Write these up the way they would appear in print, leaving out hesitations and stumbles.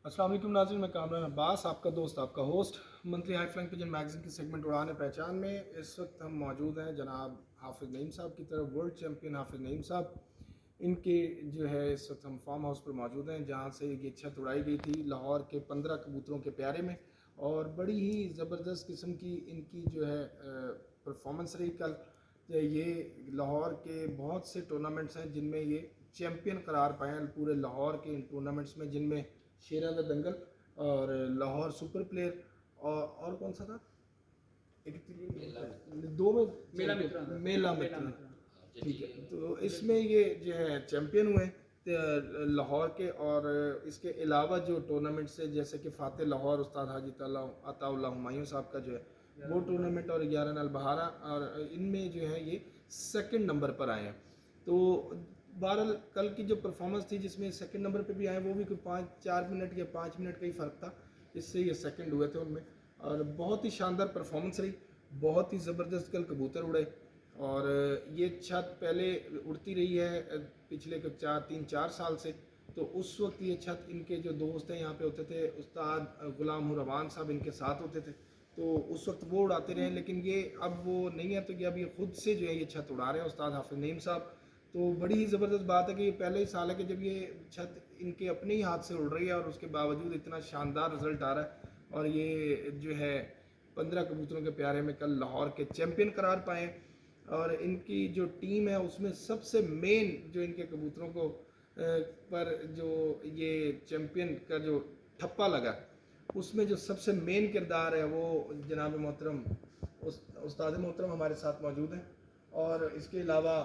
السلام علیکم ناظرین، میں کامران عباس، آپ کا دوست، آپ کا host monthly high flying Pigeon magazine کی سیگمنٹ اڑان پہچان میں اس وقت ہم موجود ہیں جناب حافظ نعیم صاحب کی طرف۔ ورلڈ چیمپئن حافظ نعیم صاحب، ان کے جو ہے اس وقت ہم فارم ہاؤس پر موجود ہیں جہاں سے یہ چھت اڑائی گئی تھی لاہور کے 15 کبوتروں کے پیارے میں، اور بڑی ہی زبردست قسم کی ان کی جو ہے پرفارمنس رہی کل۔ یہ لاہور کے بہت سے ٹورنامنٹس ہیں جن میں یہ چیمپئن قرار پائے ہیں، پورے لاہور کے ان ٹورنامنٹس میں، جن میں شیراں دا دنگل اور لاہور سپر پلیئر اور کون سا تھا، دو میں میلا متر، ٹھیک ہے، تو اس میں یہ جو ہے چیمپئن ہوئے لاہور کے۔ اور اس کے علاوہ جو ٹورنامنٹ سے جیسے کہ فاتح لاہور استاد حاجی عطا اللہ ہمایوں صاحب کا جو ہے وہ ٹورنامنٹ، اور 11 البہارہ، اور ان میں جو ہے یہ سیکنڈ نمبر پر آئے ہیں۔ تو بہرحال کل کی جو پرفارمنس تھی جس میں سیکنڈ نمبر پہ بھی آئے، وہ بھی کوئی 4 منٹ یا 5 منٹ کا ہی فرق تھا، اس سے یہ سیکنڈ ہوئے تھے ان میں، اور بہت ہی شاندار پرفارمنس رہی، بہت ہی زبردست کل کبوتر اڑے۔ اور یہ چھت پہلے اڑتی رہی ہے پچھلے 3-4 سال سے، تو اس وقت یہ چھت ان کے جو دوست ہیں یہاں پہ ہوتے تھے، استاد غلام روان صاحب ان کے ساتھ ہوتے تھے، تو اس وقت وہ اڑاتے رہے، لیکن یہ اب وہ نہیں ہے، تو یہ اب یہ خود سے جو ہے یہ چھت اڑا رہے ہیں استاد حافظ نعیم صاحب۔ تو بڑی ہی زبردست بات ہے کہ یہ پہلے ہی سال ہے کہ جب یہ چھت ان کے اپنے ہی ہاتھ سے اڑ رہی ہے، اور اس کے باوجود اتنا شاندار رزلٹ آ رہا ہے، اور یہ جو ہے 15 کبوتروں کے پیارے میں کل لاہور کے چیمپئن قرار پائے ہیں۔ اور ان کی جو ٹیم ہے اس میں سب سے مین جو ان کے کبوتروں کو پر جو یہ چیمپئن کا جو ٹھپا لگا، اس میں جو سب سے مین کردار ہے وہ جناب محترم استاد محترم ہمارے ساتھ موجود ہیں، اور اس کے علاوہ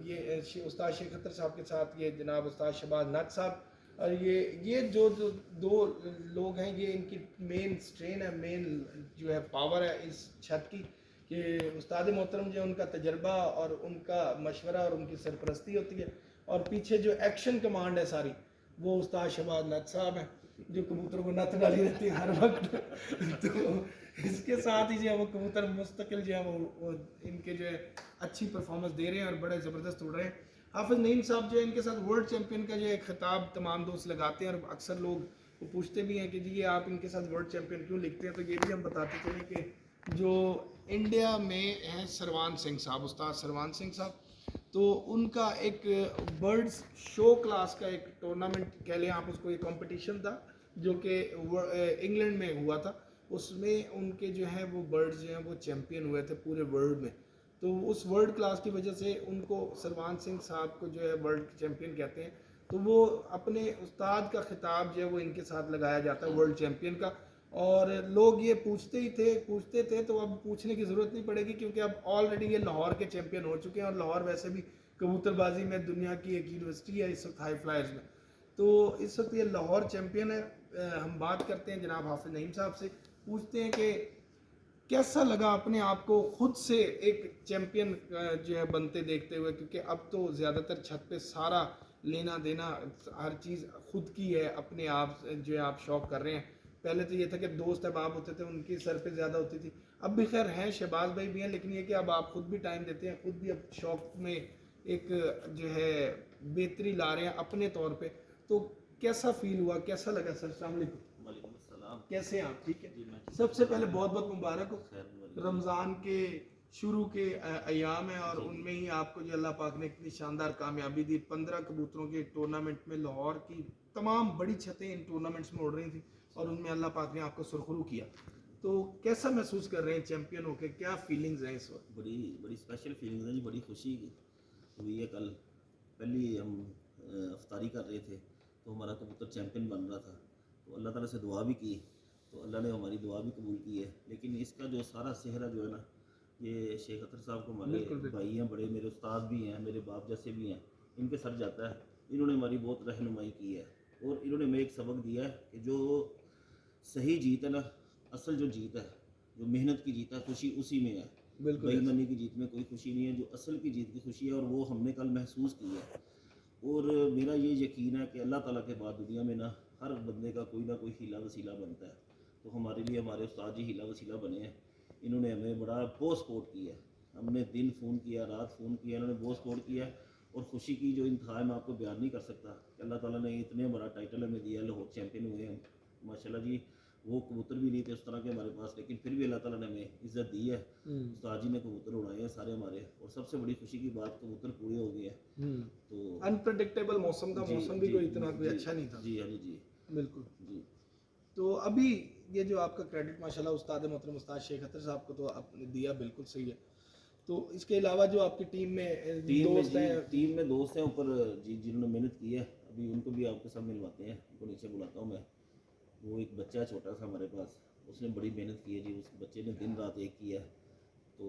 یہ استاد شیخ اختر صاحب کے ساتھ یہ جناب استاد شہباز نٹ صاحب، اور یہ جو دو لوگ ہیں، یہ ان کی مین سٹرین ہے، مین جو ہے پاور ہے اس چھت کی، کہ استاد محترم جو ان کا تجربہ اور ان کا مشورہ اور ان کی سرپرستی ہوتی ہے، اور پیچھے جو ایکشن کمانڈ ہے ساری وہ استاد شہباز نت صاحب ہیں، جو کبوتروں کو نت ڈالی رہتی ہے ہر وقت۔ تو اس کے ساتھ ہی جو ہے وہ کبوتر مستقل جو ہے وہ ان کے جو ہے اچھی پرفارمنس دے رہے ہیں اور بڑے زبردست اڑ رہے ہیں۔ حافظ نعیم صاحب جو ہے ان کے ساتھ ورلڈ چیمپئن کا جو ایک خطاب تمام دوست لگاتے ہیں، اور اکثر لوگ وہ پوچھتے بھی ہیں کہ جی یہ آپ ان کے ساتھ ورلڈ چیمپئن کیوں لکھتے ہیں، تو یہ بھی ہم بتاتے چلیں کہ جو انڈیا میں ہیں سروان سنگھ صاحب، استاد سروان سنگھ صاحب، تو ان کا ایک برڈز شو کلاس کا ایک ٹورنامنٹ کہہ لیں آپ اس کو، یہ کمپٹیشن تھا جو کہ انگلینڈ میں ہوا تھا، اس میں ان کے جو ہیں وہ برڈز جو ہیں وہ چیمپئن ہوئے تھے پورے ورلڈ میں۔ تو اس ورلڈ کلاس کی وجہ سے ان کو سروان سنگھ صاحب کو جو ہے ورلڈ چیمپئن کہتے ہیں، تو وہ اپنے استاد کا خطاب جو ہے وہ ان کے ساتھ لگایا جاتا ہے ورلڈ چیمپئن کا۔ اور لوگ یہ پوچھتے تھے تو اب پوچھنے کی ضرورت نہیں پڑے گی، کیونکہ اب آلریڈی یہ لاہور کے چیمپئن ہو چکے ہیں، اور لاہور ویسے بھی کبوتر بازی میں دنیا کی ایک یونیورسٹی ہے اس وقت ہائی فلائرز میں، تو اس وقت یہ لاہور چیمپئن ہے۔ ہم بات کرتے ہیں جناب حافظ نعیم صاحب سے، پوچھتے ہیں کہ کیسا لگا اپنے آپ کو خود سے ایک چیمپئن جو ہے بنتے دیکھتے ہوئے، کیونکہ اب تو زیادہ تر چھت پہ سارا لینا دینا ہر چیز خود کی ہے، اپنے آپ جو ہے آپ شوق کر رہے ہیں۔ پہلے تو یہ تھا کہ دوست احباب ہوتے تھے ان کی سر پہ زیادہ ہوتی تھی، اب بھی خیر ہیں شہباز بھائی بھی ہیں، لیکن یہ کہ اب آپ خود بھی ٹائم دیتے ہیں، خود بھی اب شوق میں ایک جو ہے بہتری لا رہے ہیں اپنے طور پہ، تو کیسا فیل ہوا، کیسا لگا سر؟ السلام علیکم۔ وعلیکم السلام۔ کیسے ہیں آپ؟ ٹھیک ہے جی میں سب سے پہلے بہت بہت مبارک ہو، خیر رمضان کے شروع کے ایام ہیں، اور ان میں ہی آپ کو جو اللہ پاک نے اتنی شاندار کامیابی دی، 15 کبوتروں کے ٹورنامنٹ میں لاہور کی تمام بڑی چھتیں ان ٹورنامنٹس میں اڑ رہی تھیں، اور ان میں اللہ پاک نے آپ کو سرخرو کیا، تو کیسا محسوس کر رہے ہیں چیمپئن ہو کے؟ کیا فیلنگز ہیں اس وقت؟ بڑی اسپیشل فیلنگز ہیں جی، بڑی خوشی ہوئی ہے۔ کل پہلی ہم افطاری کر رہے تھے تو ہمارا کبوتر چیمپئن بن رہا تھا، تو اللہ تعالیٰ سے دعا بھی کی، تو اللہ نے ہماری دعا بھی قبول کی ہے، لیکن اس کا جو سارا سہرا جو ہے نا، یہ شیخ اختر صاحب کو، ہمارے بھائی ہیں بڑے، میرے استاد بھی ہیں، میرے باپ جیسے بھی ہیں، ان کے سر جاتا ہے۔ انہوں نے ہماری بہت رہنمائی کی ہے، اور انہوں نے ہمیں ایک سبق دیا ہے کہ جو صحیح جیت ہے نا، اصل جو جیت ہے، جو محنت کی جیت ہے، خوشی اسی میں ہے، بے ایمانی کی جیت میں کوئی خوشی نہیں ہے، جو اصل کی جیت کی خوشی ہے، اور وہ ہم نے کل محسوس کی ہے۔ اور میرا یہ یقین ہے کہ اللہ تعالیٰ کے بعد دنیا میں نا ہر بندے کا کوئی نہ کوئی ہیلا وسیلہ بنتا ہے، تو ہمارے لیے ہمارے استاد جی ہیلا وسیلہ بنے ہیں۔ انہوں نے ہمیں بڑا بہت سپورٹ کیا ہے، ہم نے دن فون کیا، رات فون کیا، انہوں نے بہت سپورٹ کیا ہے، और ख़ुशी की जो इंतहा है मैं आपको बयान नहीं कर सकता कि अल्लाह ताला ने इतने बड़ा टाइटल हमें दिया, लाहौर चैम्पियन हुए हम माशाल्लाह जी। वो कबूतर भी नहीं थे उस तरह के हमारे पास, लेकिन फिर भी अल्लाह ताला ने हमें इज़्ज़त दी है। उस्ताद जी ने कबूतर उड़ाए हैं सारे हमारे, और सबसे बड़ी खुशी की बात कबूतर पूरे हो गए हैं। तो अनप्रेडिक्टेबल मौसम था, जी मौसम भी जी कोई इतना कोई जी अच्छा नहीं था। जी हाँ जी बिल्कुल। जी तो अभी ये जो आपका क्रेडिट माशाल्लाह उस्ताद मोहतरम उस्ताद शेख अतर साहब को तो आपने दिया, बिल्कुल सही है। तो इसके अलावा जो आपकी टीम में दोस्त हैं, टीम में दोस्त हैं ऊपर जी जिन्होंने मेहनत की है, अभी उनको भी आपके साथ मिलवाते हैं, उनको नीचे बुलाता हूँ मैं। वो एक बच्चा है छोटा सा हमारे पास, उसने बड़ी मेहनत की है जी, उस बच्चे ने दिन रात एक किया है। तो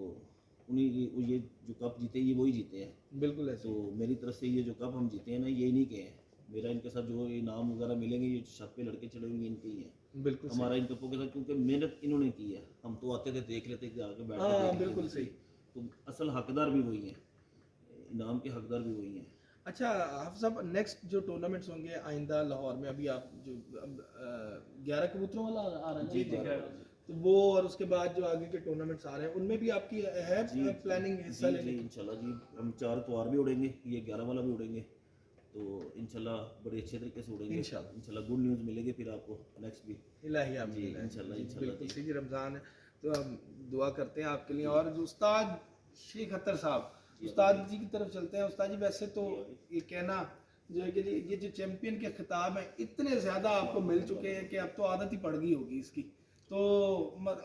उन्हीं ये जो कप जीते ये वही जीते हैं। बिल्कुल ऐसे तो मेरी तरफ से ये जो कप हम जीते हैं ना, ये नहीं के हैं मेरा, इनके साथ जो इनाम वगैरह मिलेंगे ये छत पे लड़के चढ़े हुए इनके ही हैं। बिल्कुल सही। हमारा इन कपों के साथ क्योंकि मेहनत इन्होंने की है, हम तो आते थे देख लेते थे आगे बैठ के हाँ देख लेते बिल्कुल थे। सही। तो असल हकदार भी वही हैं, इनाम के हकदार भी वही हैं। अच्छा हाफिज साहब, नेक्स्ट जो टूर्नामेंट्स होंगे आइंदा लाहौर में, अभी आप जो 11 कबूतरों वाला आ रहा है जी ना? जी तो वो और उसके बाद जो आगे के टूर्नामेंट्स आ रहे हैं उनमें भी आपकी है प्लानिंग हिस्सा लेने जी की? इंशाल्लाह जी, हम 4 इतवार भी उड़ेंगे, ये 11 वाला भी उड़ेंगे। तो इंशाल्लाह बड़े अच्छे तरीके से उड़ेंगे इंशाल्लाह गुड न्यूज़ मिलेगी फिर आपको नेक्स्ट वीक। इलाही जी आमीन, इंशाल्लाह जी, इंशाल्लाह बिल्कुल जी सही। रमज़ान है तो हम दुआ करते हैं आपके लिए। और जो उस्ताद शेख अतर साहब, उस्ताद जी की तरफ चलते हैं। उस्ताद जी, वैसे तो ये कहना जो है कि ये जो चैम्पियन के खिताब हैं इतने ज़्यादा आपको मिल चुके हैं कि अब तो आदत ही पड़ गई होगी इसकी। तो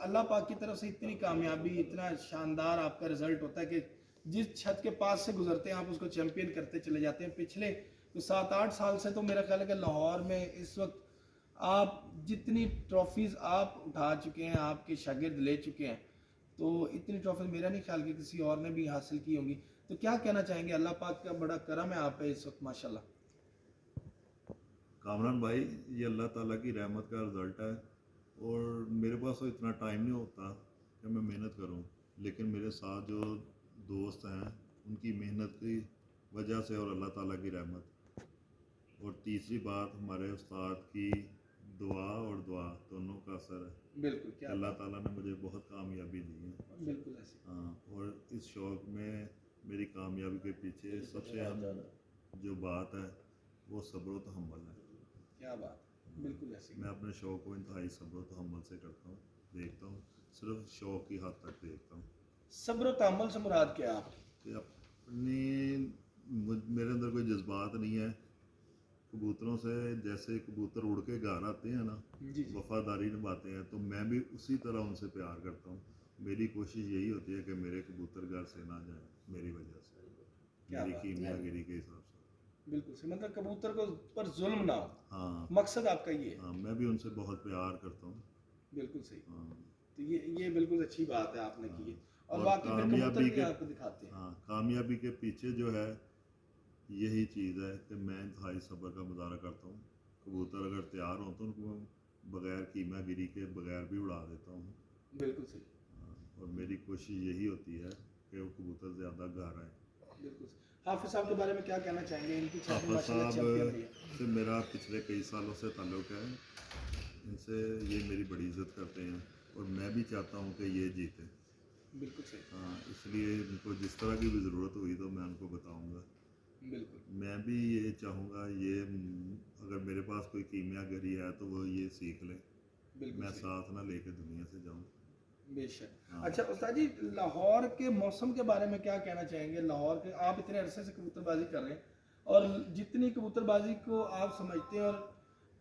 अल्लाह पाक की तरफ से इतनी कामयाबी, इतना शानदार आपका रिजल्ट होता है कि जिस छत के पास से गुजरते हैं आप उसको चैम्पियन करते चले जाते हैं। पिछले 7-8 साल से तो मेरा ख्याल है कि लाहौर में इस वक्त आप जितनी ट्रॉफीज़ आप उठा चुके हैं, आपके शागिर्द ले चुके हैं, तो इतनी ट्रॉफीज़ मेरा नहीं ख्याल कि किसी और ने भी हासिल की होंगी। तो क्या कहना चाहेंगे? अल्लाह पाक का बड़ा करम है आप पे इस वक्त माशाल्लाह। कामरान भाई, ये अल्लाह ताला की रहमत का रिज़ल्ट है, और मेरे पास तो इतना टाइम नहीं होता कि मैं मेहनत करूं, लेकिन मेरे साथ जो दोस्त हैं उनकी मेहनत की वजह से और अल्लाह ताला की रहमत, और तीसरी बात हमारे उस्ताद की दुआ दोनों का असर है। बिल्कुल, क्या अल्लाह बात। ताला ने मुझे बहुत कामयाबी दी है। बिल्कुल ऐसे। हाँ, और इस शौक़ में मेरी कामयाबी के पीछे सबसे अहम जो बात है वो सब्र व तहम्मुल है। क्या बात, बिल्कुल ऐसे। मैं अपने शौक़ को इंतहाई सब्र व तहम्मुल से करता हूँ, देखता हूँ, सिर्फ शौक़ की हद तक देखता हूँ सब्र तहम्मुल से मुराद क्या है आपकी? कि अपनी मेरे अंदर कोई जज्बात नहीं है। कबूतरों से जैसे कबूतर उड़ के घर आते हैं ना, जी। वफादारी निभाते हैं, तो मैं भी उसी तरह उनसे प्यार करता हूँ। मेरी कोशिश यही होती है कि मेरे कबूतर घर से ना जाए मेरी वजह से, मेरी कीमियागिरी के हिसाब से। बिल्कुल सही, मतलब कबूतर को पर जुल्म ना हो, हाँ मकसद आपका ये है। हाँ, मैं भी उनसे बहुत प्यार करता हूँ। बिल्कुल सही। हाँ, तो ये बिल्कुल अच्छी बात है आपने की है। और और बाकी फिर कबूतर कामयाबी भी के आपको दिखाते हैं। हाँ, कामयाबी के पीछे जो है यही चीज़ है कि मैं इंतहाई सब्र का मुजाहरा करता हूँ। कबूतर अगर तैयार हों तो उनको बग़ैर कीमियागिरी के बग़ैर भी उड़ा देता हूँ। बिल्कुल सही। और मेरी कोशिश यही होती है कि वो कबूतर ज़्यादा घर आए। बिल्कुल सही। हाफिज साहब के बारे में क्या कहना चाहेंगे? इनकी हाफिज माशाल्लाह चैंपियन रही साहब है। से मेरा पिछले कई सालों से ताल्लुक़ है। इनसे ये मेरी बड़ी इज़्ज़त करते हैं, और मैं भी चाहता हूँ कि ये जीते। बिल्कुल सही। हाँ, इसलिए इनको जिस तरह की भी ज़रूरत हुई तो मैं उनको बताऊँगा। बिल्कुल। मैं भी ये चाहूँगा, ये अगर मेरे पास कोई कीमियागरी है तो वो ये सीख लें, बिल्कुल मैं सही। साथ ना लेके दुनिया से जाऊँ। बेशक। हाँ। अच्छा उस्ताद जी, लाहौर के मौसम के बारे में क्या कहना चाहेंगे? लाहौर के आप इतने अरसे से कबूतरबाजी कर रहे हैं, और जितनी कबूतरबाजी को आप समझते हैं, और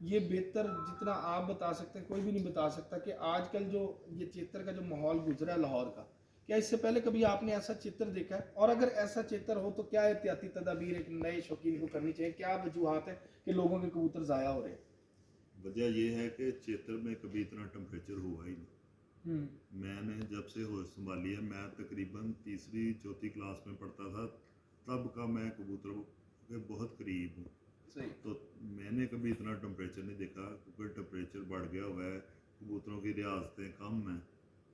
ये बेहतर जितना आप बता सकते हैं कोई भी नहीं बता सकता कि आजकल जो ये चित्र का जो माहौल गुजरा है लाहौर का, क्या इससे पहले कभी आपने ऐसा चित्र देखा है? और अगर ऐसा चित्र हो तो क्या एहतियाती तदाबीर एक नए शौकीन को करनी चाहिए? क्या वजूहात है कि लोगों के कबूतर ज़ाया हो रहे हैं? वजह ये है कि क्षेत्र में कभी इतना टेम्परेचर हुआ ही नहीं। मैंने जब से होश संभाली है, मैं तकरीबन तीसरी चौथी क्लास में पढ़ता था, तब का मैं कबूतर के बहुत करीब हूँ। सही। तो मैंने कभी इतना टेम्परेचर नहीं देखा, क्योंकि टेम्परेचर बढ़ गया हुआ है, कबूतरों की रियासतें कम हैं,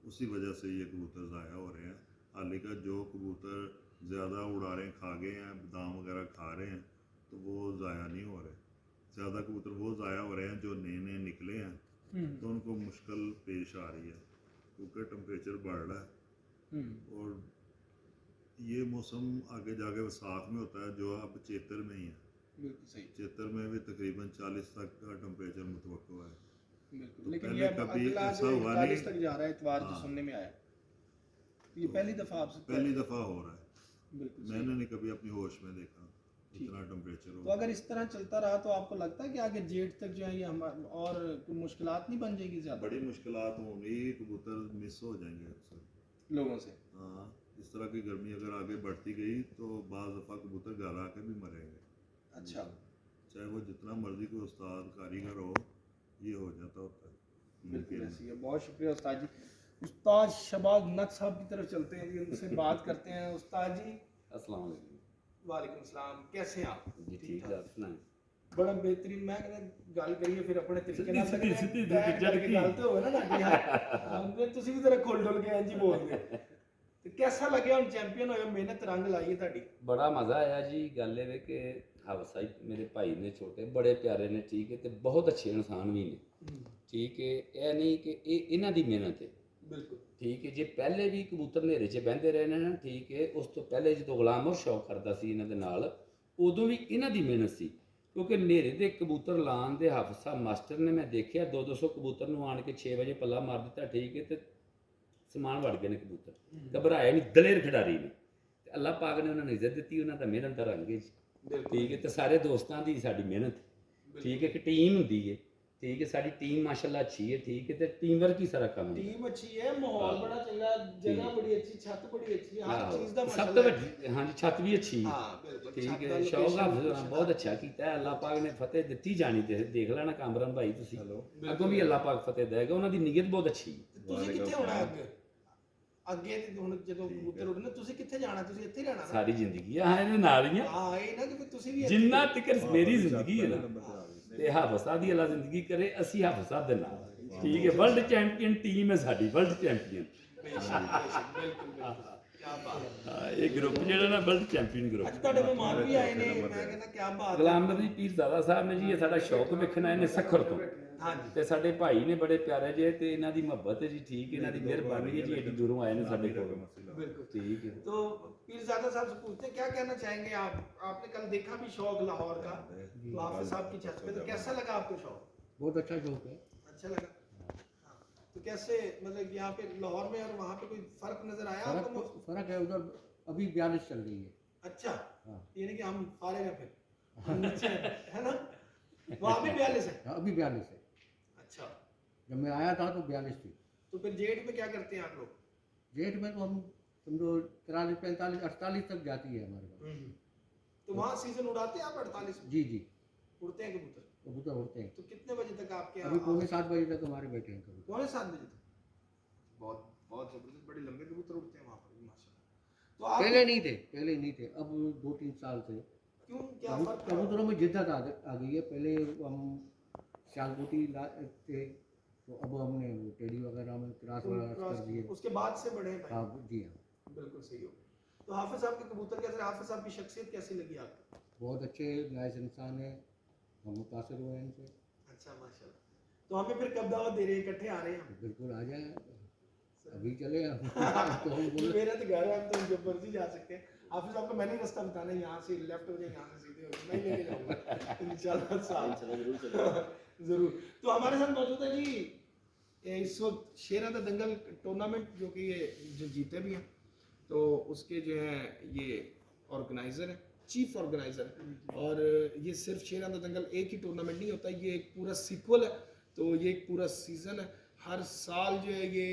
उसी वजह से ये कबूतर ज़ाया हो रहे हैं। हालांकि का जो कबूतर ज़्यादा उड़ारें खा गए हैं, बादाम वगैरह खा रहे हैं, तो वो ज़ाया नहीं हो रहे। ज़्यादा कबूतर वो ज़ाया हो रहे हैं जो नए नए निकले हैं, तो उनको मुश्किल पेश आ रही है, क्योंकि टेम्परेचर बढ़ रहा है। और ये मौसम आगे जाके वसाख में होता है, जो अब चेतर में ही है। बिल्कुल सही, चेतर में भी तकरीबन 40 तक का टेम्परेचर मुतवक्को है। बिल्कुल। तो लेकिन पहले ये अब कभी अगला ऐसा जो हुआ 41 नहीं। तक जा रहा है इतवार जो हाँ। सुनने में आया, ये पहली दफ़ा आपसे पहली दफ़ा हो रहा है, बिल्कुल सही। मैंने नहीं कभी अपनी होश में देखा इतना टेम्परेचर तो हो। अगर इस तरह चलता रहा तो आपको लगता है कि आगे जेठ तक जो है ये हम और कोई मुश्किलात नहीं बन जाएगी ज़्यादा बड़ी मुश्किलात होंगी, कबूतर मिस हो जाएंगे अक्सर। लोगों से? हाँ, इस तरह की गर्मी अगर आगे बढ़ती गई तो बाज़ दफ़ा कबूतर घर आके भी मरेंगे। अच्छा, चाहे वो जितना मर्जी कोई उस्ताद कारीगर हो, ये हो जाता होता है। बिल्कुल मुमकिन ऐसी है। बहुत शुक्रिया उस्ताद जी। उस्ताद शबाज नक साहब की तरफ चलते हैं जी, उनसे बात करते हैं। उस्ताद जी अस्सलाम वालेकुम वालेकुम सलाम, कैसे हैं आप? जी, ठीक है, आप सुनाएं। बड़ा बेहतरीन। मैं कहना गल करिए फिर अपने तरीके नाल सिद्धी- लगना है, सिद्धी बैठ जड़ करके की। गल तो होवे ना साडी। हाँ ਤੁਸੀਂ ਵੀ ਜ਼ਰਾ ਖੁੱਲ ਡੁੱਲ ਕੇ ਇੰਜ ਹੀ ਬੋਲਦੇ ਤੇ कैसा ਲੱਗਿਆ ਹੁਣ ਚੈਂਪੀਅਨ ਹੋਏ, ਮਿਹਨਤ ਰੰਗ ਲਾਈ ਹੈ ਤੁਹਾਡੀ? ਬੜਾ ਮਜ਼ਾ ਆਇਆ ਜੀ। ਗੱਲ ਇਹ ਵੇ ਕਿ ਹਵਸਾ ਮੇਰੇ ਭਾਈ ਨੇ ਛੋਟੇ, ਬੜੇ ਪਿਆਰੇ ਨੇ, ਠੀਕ ਹੈ, ਤੇ ਬਹੁਤ ਅੱਛੇ ਇਨਸਾਨ ਵੀ ਨੇ, ਠੀਕ ਹੈ। ਇਹ ਨਹੀਂ ਕਿ ਇਹ ਇਹਨਾਂ ਦੀ ਮਿਹਨਤ ਹੈ, ਬਿਲਕੁਲ ਠੀਕ ਹੈ। ਜੇ ਪਹਿਲੇ ਵੀ ਕਬੂਤਰ ਹਨੇਰੇ 'ਚ ਬਹਿੰਦੇ ਰਹੇ ਨੇ ਨਾ, ਠੀਕ ਹੈ, ਉਸ ਤੋਂ ਪਹਿਲੇ ਜਦੋਂ ਗੁਲਾਮ ਔਰ ਸ਼ੌਕ ਕਰਦਾ ਸੀ ਇਹਨਾਂ ਦੇ ਨਾਲ, ਉਦੋਂ ਵੀ ਇਹਨਾਂ ਦੀ ਮਿਹਨਤ ਸੀ। ਕਿਉਂਕਿ ਹਨੇਰੇ ਦੇ ਕਬੂਤਰ ਲਾਉਣ ਦੇ ਹਾਫਿਜ਼ ਸਾਹਿਬ ਮਾਸਟਰ ਨੇ, ਮੈਂ ਦੇਖਿਆ 200 ਕਬੂਤਰ ਨੂੰ ਆਣ ਕੇ 6 ਵਜੇ ਪੱਲਾ ਮਾਰ ਦਿੱਤਾ, ਠੀਕ ਹੈ, ਤੇ ਸਮਾਨ ਵੜ ਗਏ ਨੇ ਕਬੂਤਰ, ਘਬਰਾਏ ਨਹੀਂ, ਦਲੇਰ ਖਿਡਾਰੀ ਨੇ, ਤੇ ਅੱਲਾਹ ਪਾਕ ਨੇ ਉਹਨਾਂ ਨੂੰ ਇੱਜ਼ਤ ਦਿੱਤੀ, ਉਹਨਾਂ ਦਾ ਮਿਹਨਤ ਦਾ ਰੰਗ ਹੈ ਜੀ, ਠੀਕ ਹੈ। ਤੇ ਸਾਰੇ ਦੋਸਤਾਂ ਦੀ ਸਾਡੀ ਮਿਹਨਤ, ਠੀਕ ਹੈ, ਕਿ ਟੀਮ ਹੁੰਦੀ ਹੈ, ਠੀਕ ਹੈ। ਸਾਡੀ ਟੀਮ ਮਾਸ਼ਾਅੱਲਾ ਅੱਛੀ ਹੈ, ਠੀਕ ਹੈ, ਤੇ ਟੀਮ ਵਰਕ ਹੀ ਸਾਰਾ ਕੰਮ ਹੈ। टीम अच्छी है, माहौल बड़ा चंगा, जगह बड़ी अच्छी, छत बड़ी अच्छी, हर ਆਹੋ, चीज दा ਸਭ माशाल्लाह ਤੋਂ है। ਵੱਡੀ ਹਾਂਜੀ ਛੱਤ ਵੀ ਅੱਛੀ ਹੈ, हाँ बिल्कुल, ਠੀਕ छत ਹੈ। दा ਸ਼ੌਕ location ਹਾਫਿਜ਼ location ਬਹੁਤ दा। ਅੱਛਾ ਕੀਤਾ ਹੈ, ਅੱਲਾਹ ਪਾਕ ਨੇ ਫਤਿਹ ਦਿੱਤੀ ਜਾਣੀ ਤੇ ਦੇਖ ਲੈਣਾ ਕਾਮਰਾਨ ਭਾਈ ਤੁਸੀਂ, हेलो। ਅੱਗੋਂ ਵੀ ਅੱਲਾਹ ਪਾਕ ਫਤਿਹ ਦੇਗਾ, ਉਹਨਾਂ ਦੀ ਨੀਅਤ ਬਹੁਤ ਅੱਛੀ ਹੈ। ਤੇ ਤੁਸੀਂ ਕਿੱਥੇ ਹੋਣਾ ਅੱਗੇ? ਅੱਗੇ ਤੇ ਹੁਣ ਜਦੋਂ ਕਬੂਤਰ ਉੱਡਣੇ ਤੁਸੀਂ ਕਿੱਥੇ ਜਾਣਾ? ਤੁਸੀਂ ਇੱਥੇ ਹੀ ਰਹਿਣਾ ਨਾ? ਸਾਰੀ ਜ਼ਿੰਦਗੀ ਆ ਇਹਦੇ ਨਾਲ ਹੀ ਆ, ਹਾਂ ਇਹ ਨਾ ਕਿ ਵੀ ਤੁਸੀਂ ਵੀ ਇੱਥੇ- ਜਿੰਨਾ ਤਿਕਰ ਮੇਰੀ ਜ਼ਿੰਦਗੀ ਹੈ ਨਾ, ਤੇ ਹਾਫਿਜ਼ ਸਾਹਿਬ ਦੀ ਅੱਲਾਹ ਜ਼ਿੰਦਗੀ ਕਰੇ, ਅਸੀਂ ਹਾਫਿਜ਼ ਸਾਹਿਬ ਦੇ ਨਾਲ, ਠੀਕ ਹੈ। ਵਰਲਡ ਚੈਂਪੀਅਨ ਟੀਮ ਹੈ ਸਾਡੀ, ਵਰਲਡ ਚੈਂਪੀਅਨ। ਬੇਸ਼ੱਕ, ਬੇਸ਼ੱਕ, ਬਿਲਕੁਲ ਬਿਲਕੁਲ, ਕੀ ਬਾਤ ਹੈ। ਇਹ ਗਰੁੱਪ ਜਿਹੜਾ ਨਾ ਵਰਲਡ ਚੈਂਪੀਅਨ ਗਰੁੱਪ। ਅੱਜ ਤੁਹਾਡੇ ਮਹਿਮਾਨ ਵੀ ਆਏ ਨੇ, ਮੈਂ ਕਹਿੰਦਾ ਕੀ ਬਾਤ ਹੈ। ਗੁਲਾਮ ਨਬੀ ਪੀਰਜ਼ਾਦਾ ਸਾਹਿਬ ਨੇ ਜੀ, ਇਹ ਸਾਡਾ ਸ਼ੌਕ ਵੇਖਣ ਆਏ ਨੇ ਸਖਰ ਤੋਂ, ਹਾਂਜੀ ਤੇ ਸਾਡੇ ਭਾਈ ਨੇ ਬੜੇ ਪਿਆਰੇ ਜੇ, ਤੇ ਇਹਨਾਂ ਦੀ ਮੁਹੱਬਤ ਹੈ ਜੀ, ਠੀਕ ਹੈ, ਇਹਨਾਂ ਦੀ ਮਿਹਰਬਾਨੀ ਹੈ ਜੀ, ਏਡੀ ਦੂਰੋਂ ਆਏ ਨੇ ਸਾਡੇ ਕੋਲ, बिल्कुल। ठीक है। तो पीरजादा साहब से पूछते हैं क्या कहना चाहेंगे आप? आपने कल देखा भी शौक लाहौर का, तो हाफिज साहब की छत पे, तो कैसा लगा आपको शौक? बहुत अच्छा शौक है। अच्छा लगा? हाँ। तो कैसे मतलब यहाँ पे लाहौर में और वहाँ पे कोई फर्क नजर आया फर्क आपको? फर्क है, उधर अभी 42 चल रही है। अच्छा, हाँ। यानी कि हम फारे हैं फिर, हम नीचे हैं, है ना? वहाँ भी 42 है? हाँ, अभी 42 है। अच्छा, जब मैं आया था तो 42 थी। तो फिर जेठ में क्या करते हैं आप लोग? जेठ में तो हम समझो 43, 45, 48 तक जाती है हमारे पास। तो वहाँ सीजन उड़ाते हैं आप 48 में? जी जी, उड़ते हैं कबूतर? कबूतर उड़ते हैं। तो कितने बजे तक आपके अभी यहाँ? 6:45 बजे तक हमारे बैठे हैं कबूतर। 7:45 बजे तक? बहुत बहुत जबरदस्त, बड़े लंबे कबूतर उड़ते हैं वहाँ पर भी माशाल्लाह। तो आप पहले नहीं थे, पहले नहीं थे, अब 2-3 साल से क्यों, क्या फर्क पड़ा? कबूतरों में जिद्दत आ गई है। पहले हम शालबूटी थे, तो अब हमने वो टेडी वगैरह में क्रॉस वगैरह कर दिए। उसके बाद से बड़े हैं भाई। हाँ जी हाँ, बिल्कुल सही हो। तो हाफिज साहब के कबूतर कैसे, हाफिज साहब की शख्सियत कैसी लगी आपको? बहुत अच्छे नाइस इंसान है, हम मुतासर हुए हैं इनसे। अच्छा माशाल्लाह। तो हमें फिर कब दावत दे रहे हैं, इकट्ठे आ रहे हैं हम? बिल्कुल आ जाए, अभी चले तो हम बोले मेरा तो घर है, हम तो जब मर्जी जा सकते हैं। हाफिज साहब को मैंने रास्ता बताना, यहाँ से लेफ्ट हो जाए, यहाँ से सीधे हो जाए, मैं लेके जाऊंगा इंशाल्लाह साहब। जरूर। तो हमारे साथ मौजूद है जी इस वक्त शेरा दा दंगल टूर्नामेंट, जो कि ये जो जीते भी हैं, तो उसके जो हैं ये ऑर्गेनाइज़र हैं, चीफ ऑर्गेनाइज़र हैं। और ये सिर्फ शेरा दा दंगल एक ही टूर्नामेंट नहीं होता, ये एक पूरा सीक्वल है। तो ये एक पूरा सीज़न है, हर साल जो है ये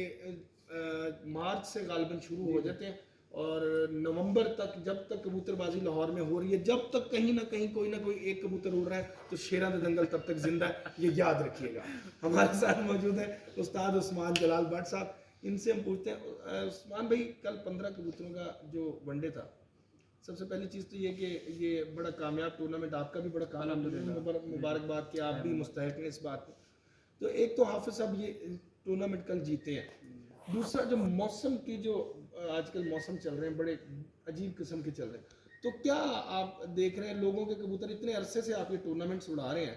मार्च से गालिबन शुरू हो जाते हैं और नवंबर तक, जब तक कबूतरबाजी लाहौर में हो रही है, जब तक कहीं ना कोई एक कबूतर उड़ रहा है, तो शेरा दा दंगल तब तक जिंदा है, ये याद रखिएगा। हमारे साथ मौजूद है उस्ताद उस्मान जलाल भट्ट साहब। इनसे हम पूछते हैं, उस्मान भाई कल 15 कबूतरों का जो वनडे था, सबसे पहली चीज़ तो ये कि ये बड़ा कामयाब टूर्नामेंट, आपका भी बड़ा कामयाब, मुबारकबाद कि आप भी मुस्तहिक हैं इस बात में। तो एक तो हाफिज साहब ये टूर्नामेंट कल जीते हैं, दूसरा जो मौसम की जो आजकल मौसम चल रहे हैं बड़े अजीब किस्म के चल रहे हैं, तो क्या आप देख रहे हैं लोगों के कबूतर इतने अरसे से आप ये टूर्नामेंट्स उड़ा रहे हैं,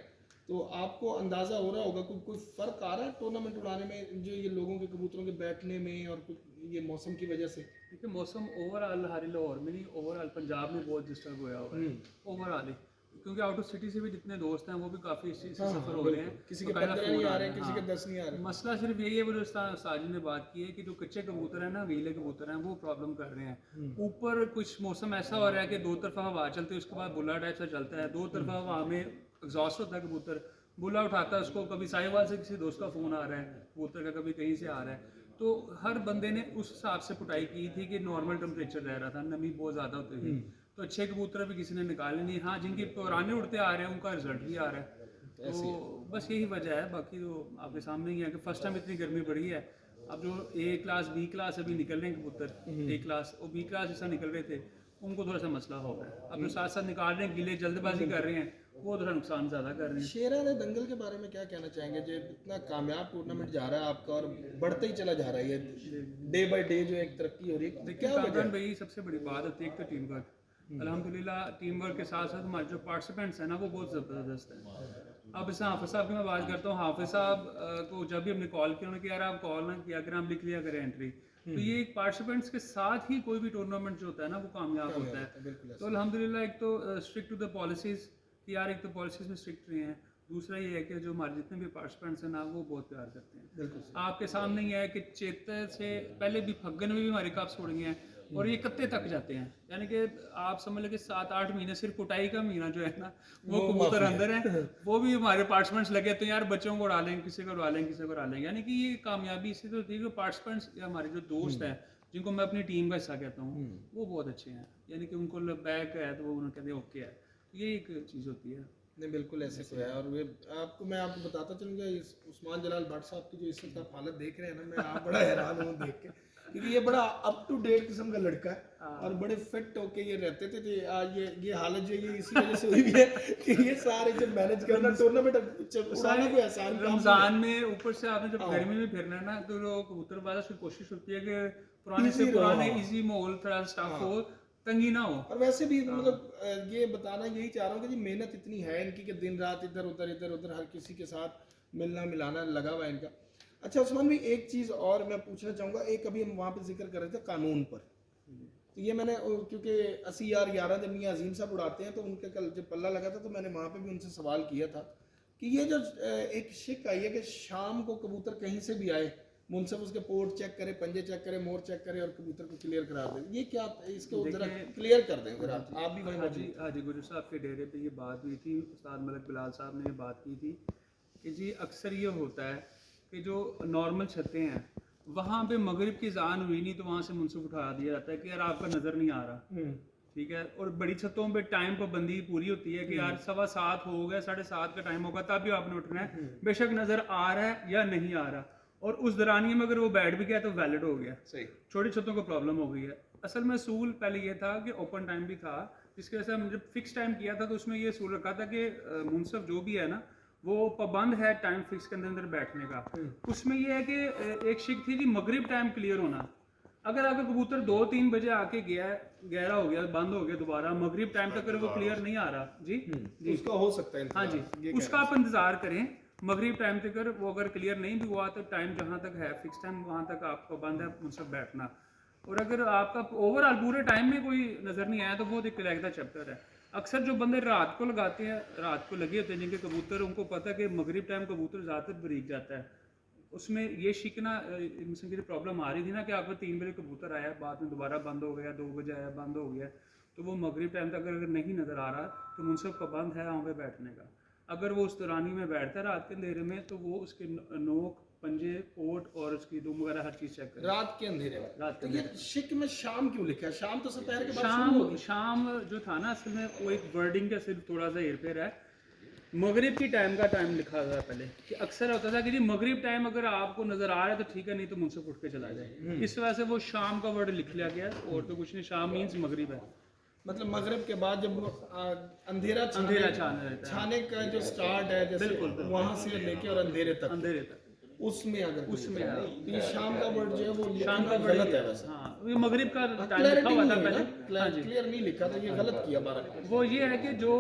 तो आपको अंदाज़ा हो रहा होगा कोई फ़र्क आ रहा है टूर्नामेंट उड़ाने में, जो ये लोगों के कबूतरों के बैठने में और कुछ ये मौसम की वजह से? देखिए मौसम ओवरऑल हमारे लाहौर में नहीं, ओवरऑल पंजाब में बहुत डिस्टर्ब हुआ हुआ है ओवरऑल ही, क्योंकि आउट ऑफ सिटी से भी जितने दोस्त हैं वो भी काफ़ी इस चीज़ से सफ़र हो रहे हैं। किसी के बाकायदा 15 फोन नहीं आ आ रहे रहे हैं, हैं, किसी के हाँ। 10 नहीं आ रहे। मसला सिर्फ यही है, वो जो साजिद ने बात की है कि जो कच्चे कबूतर हैं ना, गीले कबूतर हैं, वो प्रॉब्लम कर रहे हैं। ऊपर कुछ मौसम ऐसा हो रहा है कि दो तरफा हवा चलती है, उसके बाद बुला टाइप से चलता है, दो तरफा हवा में एग्जॉस्ट होता है कबूतर, बुला उठाता है उसको, कभी साहिवाल से किसी दोस्त का फ़ोन आ रहा है कबूतर का, कभी कहीं से आ रहा है। तो हर बंदे ने उस हिसाब से पुटाई की थी कि नॉर्मल टेम्परेचर रह रहा था, नमी बहुत ज़्यादा होती थी, तो अच्छे कबूतर अभी किसी ने निकाले नहीं। हाँ, जिनके पुराने उड़ते आ रहे हैं उनका रिजल्ट भी आ रहा है, तो बस यही वजह है। बाकी तो आपके सामने ही है कि फर्स्ट टाइम इतनी गर्मी बढ़ी है। अब जो ए क्लास बी क्लास अभी निकल रहे हैं कबूतर, ए क्लास और बी क्लास जैसा निकल रहे थे, उनको थोड़ा सा मसला हो रहा है। अब जो साथ साथ निकाल रहे हैं गिले जल्दबाजी कर रहे हैं, वो थोड़ा नुकसान ज़्यादा कर रहे हैं। शेरान दंगल के बारे में क्या कहना चाहेंगे, जो इतना कामयाब टूर्नामेंट जा रहा है आपका और बढ़ते ही चला जा रहा है, ये डे बाय डे जो एक तरक्की हो रही है, देखिए क्या वजह कामरान है? भाई, सबसे बड़ी बात होती है एक तो टीम वर्क। अल्हम्दुलिल्लाह टीम वर्क के साथ साथ हमारे जो पार्टिसिपेंट्स हैं ना, वो बहुत ज़बरदस्त हैं। अब जैसे हाफिज़ साहब की मैं बात करता हूँ, हाफिज़ साहब को जब भी हमने कॉल किया, उन्होंने कहा यार आप कॉल ना किया करें, हम लिख लिया करें एंट्री। तो ये एक पार्टिसिपेंट्स के साथ ही कोई भी टूर्नामेंट जो होता है ना, वो कामयाब होता है। बिल्कुल तो अल्हम्दुलिल्लाह एक तो स्ट्रिक्ट टू द पॉलिसीज़ कि यार एक तो पॉलिसीज़ में स्ट्रिक्ट रहे हैं, दूसरा ये है कि जो हमारे जितने भी पार्टिसिपेंट्स हैं ना, वो बहुत प्यार करते हैं। बिल्कुल आपके सामने ही है कि चेतर से पहले भी फग्गन में भी हमारे कप्स उड़ गए हैं और ये कत्ते तक जाते हैं, यानी कि आप समझ लो कि 7-8 महीने सिर्फ कुटाई का महीना जो है ना, वो कबूतर अंदर है, वो भी हमारे पार्टिसिपेंट्स लगे तो यार बच्चों को उड़ा लेंगे, किसी को उड़ा लेंगे, किसी को उड़ा लेंगे। यानी कि ये कामयाबी इससे तो होती है कि पार्टिसिपेंट्स या हमारे जो दोस्त हैं, जिनको मैं अपनी टीम का हिस्सा कहता हूँ, वो बहुत अच्छे हैं, यानी कि उनको बैक है तो वो उन्होंने कहते हैं ओके है, ये एक चीज़ होती है। नहीं, बिल्कुल ऐसे तो है। और वे मैं आपको बताता चलूँगा, इस उस्मान जलाल भट्ट साहब की जो इस वक्त आप हालत देख रहे हैं ना, मैं आप बड़ा हैरान हूँ देख के, क्योंकि ये बड़ा अप टू डेट किस्म का लड़का है और बड़े फिट होके ये रहते थे। तो आज ये हालत जो ये इसी वजह से हुई भी है कि ये सारे जब मैनेज करना टूर्नामेंट उड़ाना कोई आसान काम नहीं है। रमजान में ऊपर से आपने जब गर्मी में फिरना है ना, तो लोग कबूतरबाज की कोशिश होती है कि पुराने से पुराने इजी माहौल थोड़ा स्टफ हो, तंगी ना हो। और वैसे भी मतलब ये बताना यही चाह रहा हूँ कि जी मेहनत इतनी है इनकी कि दिन रात इधर उधर हर किसी के साथ मिलना मिलाना लगा हुआ है इनका। अच्छा उस्मान भाई, एक चीज़ और मैं पूछना चाहूँगा, एक अभी हम वहाँ पे जिक्र कर रहे थे कानून पर, तो ये मैंने क्योंकि 80-11 जब मियाँ अजीम साहब उड़ाते हैं तो उनके कल जब पल्ला लगा था तो मैंने वहाँ पे भी उनसे सवाल किया था कि ये जो एक शिक आई है कि शाम को कबूतर कहीं से भी आए, मुनसिफ उसके पोर्ट चेक करे, पंजे चेक करे, मोर चेक करे और कबूतर को क्लियर करा दे, ये क्या इसको जरा क्लियर कर दें जरा, आप भी वही हाजी गुरु साहब के डेरे पे ये बात हुई थी, उस्ताद मलिक बिलाल साहब ने ये बात की थी कि जी अक्सर ये होता है कि जो नॉर्मल छतें हैं वहाँ पे मगरिब की ज़ान हुई नहीं तो वहाँ से मुनसिफ उठा दिया जाता है कि यार आपका नज़र नहीं आ रहा, ठीक है। और बड़ी छतों पे टाइम पाबंदी पूरी होती है कि यार 7:15 हो गया, 7:30 का टाइम होगा तब भी आपने उठना है, बेशक नज़र आ रहा है या नहीं आ रहा, और उस दौरानिए में अगर वो बैठ भी गया तो वैलिड हो गया। सही। छोटी छतों को प्रॉब्लम हो गई है। असल में असूल पहले ये था कि ओपन टाइम भी था, जिसकी वजह से हमने जब फिक्स टाइम किया था तो उसमें ये असूल रखा था कि मुनसिफ जो भी है ना वो पाबंद है टाइम फिक्स के अंदर बैठने का। उसमें ये है कि एक शिक थी कि मगरिब टाइम क्लियर होना, अगर आपका कबूतर 2-3 बजे आके गया गहरा हो गया, बंद हो गया, दोबारा मगरिब टाइम तक अगर वो क्लियर नहीं आ रहा जी उसका हो सकता है। हाँ जी, उसका आप इंतजार करें, मगरिब टाइम तक अगर वो अगर क्लियर नहीं भी हुआ तो टाइम जहाँ तक है फिक्स टाइम वहाँ तक आपको बंद है उनसे बैठना। और अगर आपका ओवरऑल पूरे टाइम में कोई नज़र नहीं आया तो वो एक अलग चैप्टर है। अक्सर जो बंदे रात को लगाते हैं, रात को लगे होते हैं जिनके कबूतर, उनको पता है कि मगरिब टाइम कबूतर ज़्यादातर बरीक जाता है, उसमें ये शिकना मिसिंग की प्रॉब्लम आ रही थी ना कि आपको 3 बजे कबूतर आया, बाद में दोबारा बंद हो गया, 2 बजे आया बंद हो गया, तो वो मगरिब टाइम तक अगर नहीं नज़र आ रहा तो मुनसिफ का बंद है वहाँ पे बैठने का। अगर वो उस दौरानी में बैठता है रात के अंधेरे में तो वो उसके नोक, पंजे, पोट और उसकी दुम वगैरह हर चीज़ चेक करे रात के अंधेरे में। रात के तो ये शिक में शाम क्यों लिखा है? शाम तो दोपहर के बाद शुरू शाम होगी। शाम जो था ना असल में वो एक वर्डिंग का सिर्फ थोड़ा सा हेरफेर है। मगरिब की टाइम का टाइम लिखा था पहले कि अक्सर होता था कि जी मगरिब टाइम अगर आपको नजर आ रहा है तो ठीक है, नहीं तो मुनसिफ उठ के चला जाए, इस वजह से वो शाम का वर्ड लिख लिया गया और तो कुछ नहीं, शाम मीन्स मगरिब है। मतलब मगरिब के बाद जब अंधेरा छाने रहता है, छाने का जो स्टार्ट है जैसे वहाँ से लेके और अंधेरे तक। अंधेरे तक उसमें अगर उसमें कबूतर है, तो ये शाम का वर्ड जो है वो शाम का लिखना बड़ी गलत है वैसे। हाँ ये मगरिब का टाइम लिखा क्लैरिटी हुआ नहीं था है पहले। ना, हाँ जी, क्लियर नहीं लिखा तो ये गलत किया 12 वो ये है कि जो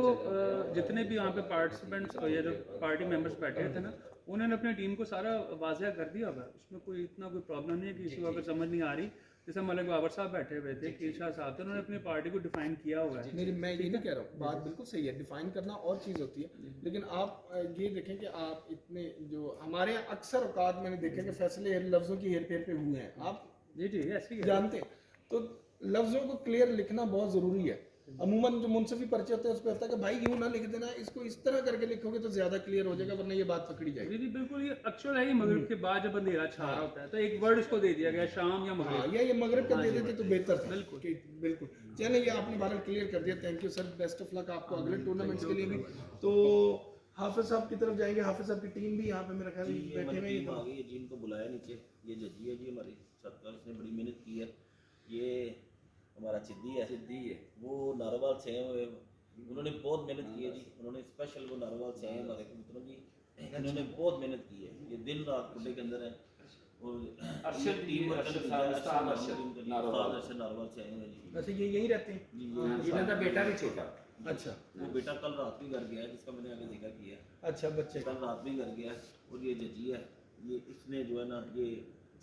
जितने भी वहाँ पे पार्टिसिपेंट्स या जो पार्टी मेंबर्स बैठे थे ना, उन्होंने अपनी टीम को सारा वाज़ह कर दिया होगा, उसमें कोई इतना कोई प्रॉब्लम नहीं है कि किसी को अगर समझ नहीं आ रही। जैसे मलिक बाबर साहब बैठे हुए थे, कीरशाह साहब थे, उन्होंने अपनी पार्टी को डिफाइन किया हुआ है। नहीं मैं ये नहीं कह रहा हूँ, बात बिल्कुल सही है, डिफाइन करना और चीज़ होती है, लेकिन आप ये देखें कि आप इतने जो हमारे यहाँ अक्सर औकात मैंने देखे कि फैसले लफ्ज़ों की हेर फेर पे हुए हैं, आप जी जी ऐसे ही है। जानते हैं, तो लफ्ज़ों को क्लियर लिखना बहुत ज़रूरी है। अमूमन जो मुनसफी पर्चे होते हैं उस पर होता है कि भाई यूँ ना लिख देना, इसको इस तरह करके लिखोगे तो ज़्यादा क्लियर हो जाएगा, वरना ये बात पकड़ी जाएगी। जी जी बिल्कुल, ये एक्चुअल है, ये मगरिब के बाद जब अंधेरा छा रहा होता है तो एक वर्ड इसको दे दिया गया शाम या हाँ, मगरिब। या ये मगरिब का दे देते तो बेहतर था। बिल्कुल। बिल्कुल। चलिए ये आपने बारह क्लियर कर दिया, thank you sir, best of luck आपको अगले टूर्नामेंट्स के लिए भी। तो हाफिज साहब की तरफ जाएंगे, हाफिज साहब की टीम भी यहाँ पे मेरा ख्याल ये बैठे हमारी हुए टीम आ हैं। गई है जी, इनको बुलाया नीचे। ये जजी है जी हमारी सरकार, इसने बड़ी मेहनत की है। ये हमारा सिद्धि है, वो नारोवाल से हैं, उन्होंने बहुत मेहनत की है जी। उन्होंने स्पेशल वो नारोवाल से हैं हमारे कबूतरों की, इन्होंने बहुत मेहनत की है। ये दिन रात खुले के अंदर है। और अरशद जी, टीम अरशद साहब, उस्ताद अरशद नारोवाल से आए हैं जी। वैसे ये यहीं रहते हैं। जी, ये इन्हों का बेटा भी छोटा। अच्छा वो बेटा कल रात भी घर गया है, जिसका मैंने आगे जिक्र किया। अच्छा, बच्चे कल रात भी घर गया। और ये जजी है, ये इसने जो है ना ये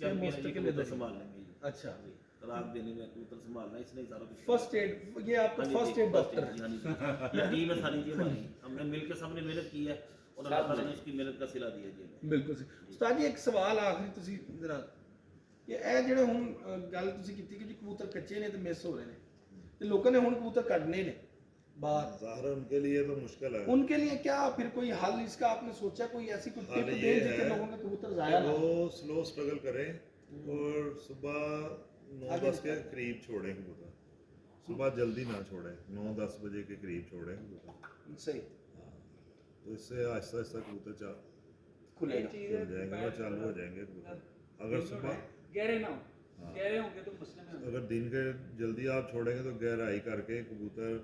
चैंपियन है जी कबूतर संभालने में। अच्छा, तलाक देने में कबूतर संभालना, इसने सारा कुछ फर्स्ट एड, ये आपका फर्स्ट एड डॉक्टर है। ये टीम है सारी जी हमारी, हमने मिलकर सबने मेहनत की है और अल्लाह ताला ने उसकी मेहनत का सिला दिया जी हमें। बिल्कुल सही। उस्ताद जी एक सवाल आखिरी ਤੁਸੀਂ जरा ਇਹ ਜਿਹੜੇ ਹੁਣ ਗੱਲ ਤੁਸੀਂ ਕੀਤੀ कि जी कबूतर कच्चे ने तो मिस हो रहे ने ਤੇ ਲੋਕਾਂ ਨੇ ਹੁਣ ਕਬੂतर ਕੱਢਨੇ ਨੇ बाहर, ज़ाहिर है उनके लिए तो मुश्किल है। उनके लिए क्या फिर कोई हल इसका आपने सोचा, कोई ऐसी कोई हल टिप ये दें जिससे है लोगों के कबूतर कि जाया ना हो? वो स्लो स्ट्रगल करें और सुबह 9-10 के करीब छोड़ें कबूतर। सुबह जल्दी ना छोड़ें, 9-10 बजे के करीब छोड़ें कबूतर। सही तो इससे आहिस्ता आहिस्ता कबूतर खुलेगा। खुल जाएंगे और चालू हो जाएंगे कबूतर। अगर सुबह गहरे ना हो, गहरे होंगे तो मसले में अगर दिन के जल्दी आप छोड़ेंगे तो गहराई करके कबूतर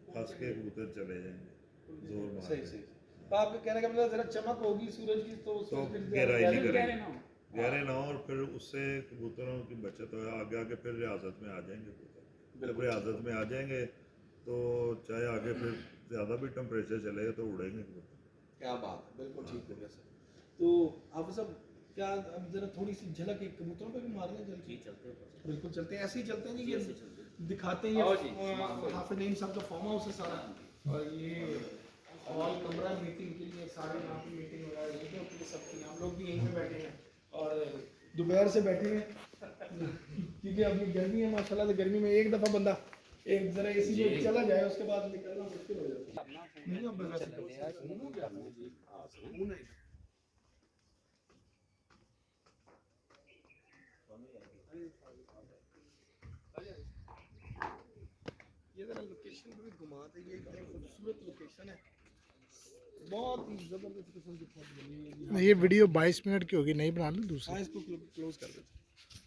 फंस के कबूतर चले जाएंगे जोर मार सही के। सही। तो आपके कहने का मतलब जरा चमक होगी सूरज की तो उससे तो फिर गहराई नहीं गहरे- गहरे करेंगे, ना हो। गहरे ना हो, और फिर उससे कबूतरों की बचत हो। आगे आगे फिर रियासत में आ जाएंगे कबूतर। जब रियासत में आ जाएंगे तो चाहे आगे फिर ज़्यादा भी टेम्परेचर चलेगा तो उड़ेंगे कबूतर। क्या बात है, बिल्कुल ठीक हो गया सर। तो आप सब क्या अब जरा थोड़ी सी झलक एक कबूतरों पे भी मार लें जल्दी। जी चलते हैं। बिल्कुल चलते हैं, ऐसे ही चलते हैं जी, ऐसे ये चलते दिखाते हैं आओ जी, ये हाफिज नईम साहब का फार्म हाउस है सारा, और ये हॉल कमरा मीटिंग के लिए सारे यहाँ पे मीटिंग वगैरह होती है सबकी। हम लोग भी यहीं पे बैठे हैं और दोपहर से बैठे हैं क्योंकि अभी गर्मी है माशाल्लाह। तो गर्मी में एक दफ़ा बंदा एक जरा एसी में चला जाए उसके बाद निकलना मुश्किल हो जाता है। नहीं अब वैसे सुकून हो गया जी, हाँ सुकून है। ये जरा लोकेशन को भी घुमा दे, ये एकदम खूबसूरत लोकेशन है, बहुत ही ज़बरदस्त किस्म की फॉट बनी हुई है। ये वीडियो 22 मिनट की होगी, नहीं बना लो दूसरी। हाँ इसको क्लोज कर देते हैं।